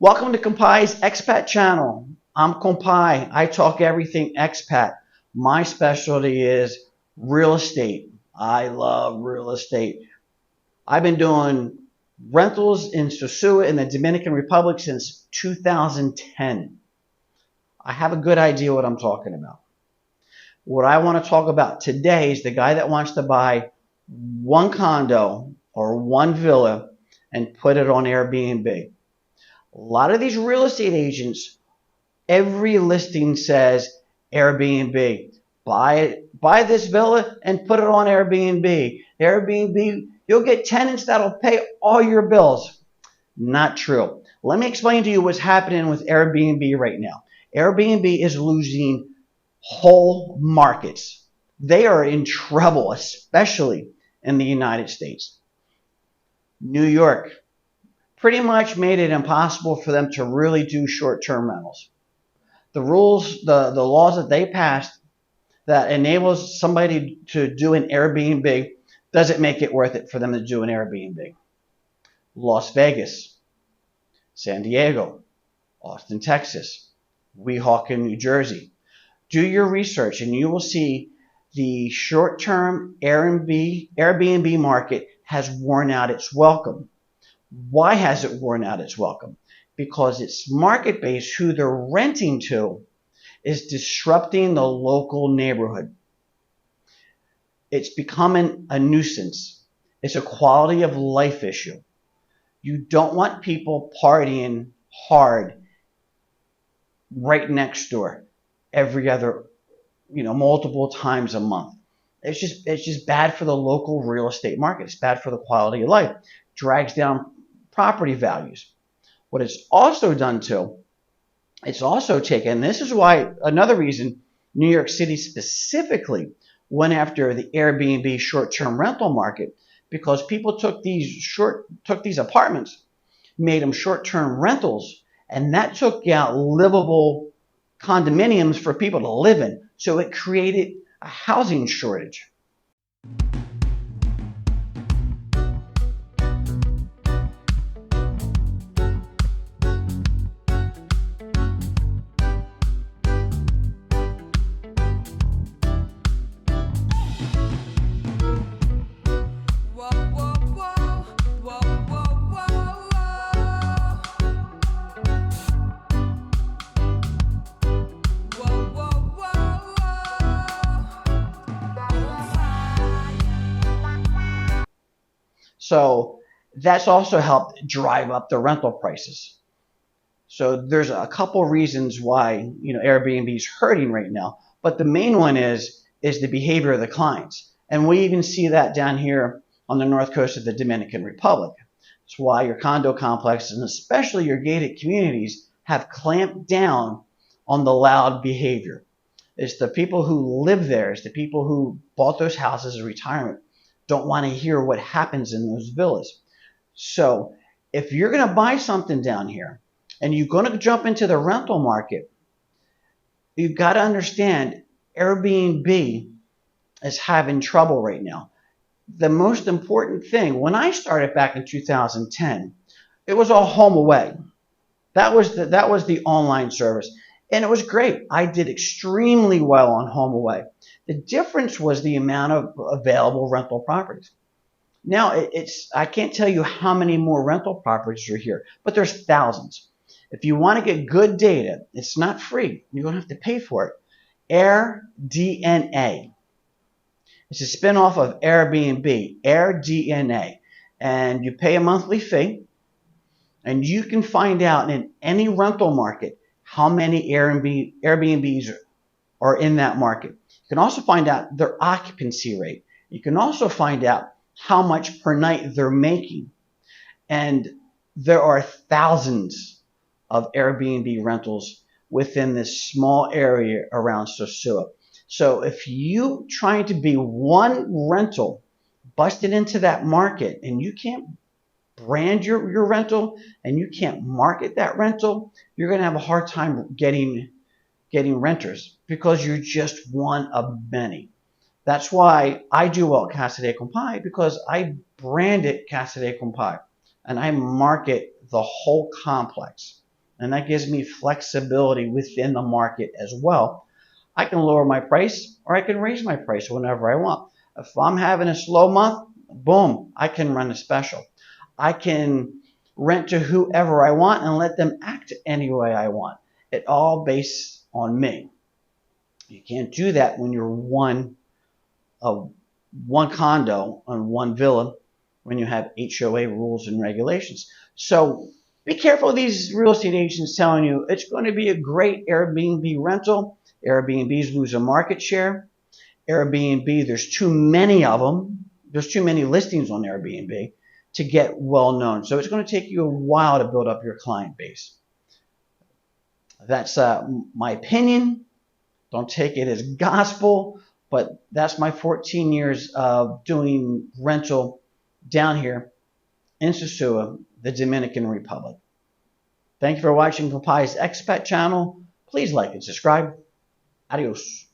Welcome to Compai's Expat channel. I'm Compai. I talk everything expat. My specialty is real estate. I love real estate. I've been doing rentals in Sosua in the Dominican Republic since 2010. I have a good idea what I'm talking about. What I want to talk about today is the guy that wants to buy one condo or one villa and put it on Airbnb. A lot of these real estate agents, every listing says Airbnb. Buy this villa and put it on Airbnb. Airbnb, you'll get tenants that'll pay all your bills. Not true. Let me explain to you what's happening with Airbnb right now. Airbnb is losing whole markets. They are in trouble, especially in the United States. New York pretty much made it impossible for them to really do short-term rentals. The rules, the laws that they passed that enables somebody to do an Airbnb doesn't make it worth it for them to do an Airbnb. Las Vegas, San Diego, Austin, Texas, Weehawken, New Jersey. Do your research and you will see the short-term Airbnb market has worn out its welcome. Why has it worn out its welcome? Because its market base, who they're renting to, is disrupting the local neighborhood. It's becoming a nuisance. It's a quality of life issue. You don't want people partying hard right next door every other, multiple times a month. It's just bad for the local real estate market. It's bad for the quality of life. Drags down property values. What it's also done too, it's also taken, this is why, another reason New York City specifically went after the Airbnb short-term rental market, because people took these apartments, made them short-term rentals, and that took out livable condominiums for people to live in. So it created a housing shortage. So that's also helped drive up the rental prices. So there's a couple reasons why Airbnb is hurting right now, but the main one is the behavior of the clients, and we even see that down here on the north coast of the Dominican Republic. That's why your condo complexes and especially your gated communities have clamped down on the loud behavior. It's the people who live there, it's the people who bought those houses as retirement, don't want to hear what happens in those villas. So if you're going to buy something down here and you're going to jump into the rental market, you've got to understand Airbnb is having trouble right now. The most important thing, when I started back in 2010, it was all HomeAway. That was the online service, and it was great. I did extremely well on HomeAway. The difference was the amount of available rental properties. Now I can't tell you how many more rental properties are here, but there's thousands. If you want to get good data, it's not free. You don't have to pay for it. AirDNA. It's a spinoff of Airbnb, AirDNA. And you pay a monthly fee, and you can find out in any rental market how many Airbnbs are in that market. You can also find out their occupancy rate. You can also find out how much per night they're making. And there are thousands of Airbnb rentals within this small area around Sosua. So if you trying to be one rental busted into that market and you can't brand your rental and you can't market that rental, you're going to have a hard time getting renters because you're just one of many. That's why I do well at Casa de Compai, because I brand it Casa de Compai and I market the whole complex. and that gives me flexibility within the market as well. I can lower my price or I can raise my price whenever I want. If I'm having a slow month, boom, I can run a special. I can rent to whoever I want and let them act any way I want. It all based on me. You can't do that when you're one condo on one villa when you have HOA rules and regulations. So be careful of these real estate agents telling you it's going to be a great Airbnb rental. Airbnbs lose a market share. Airbnb, there's too many of them. There's too many listings on Airbnb to get well known. So it's going to take you a while to build up your client base. That's my opinion. Don't take it as gospel, but that's my 14 years of doing rental down here in Sosua, the Dominican Republic. Thank you for watching Compai's Expat channel. Please like and subscribe. Adios.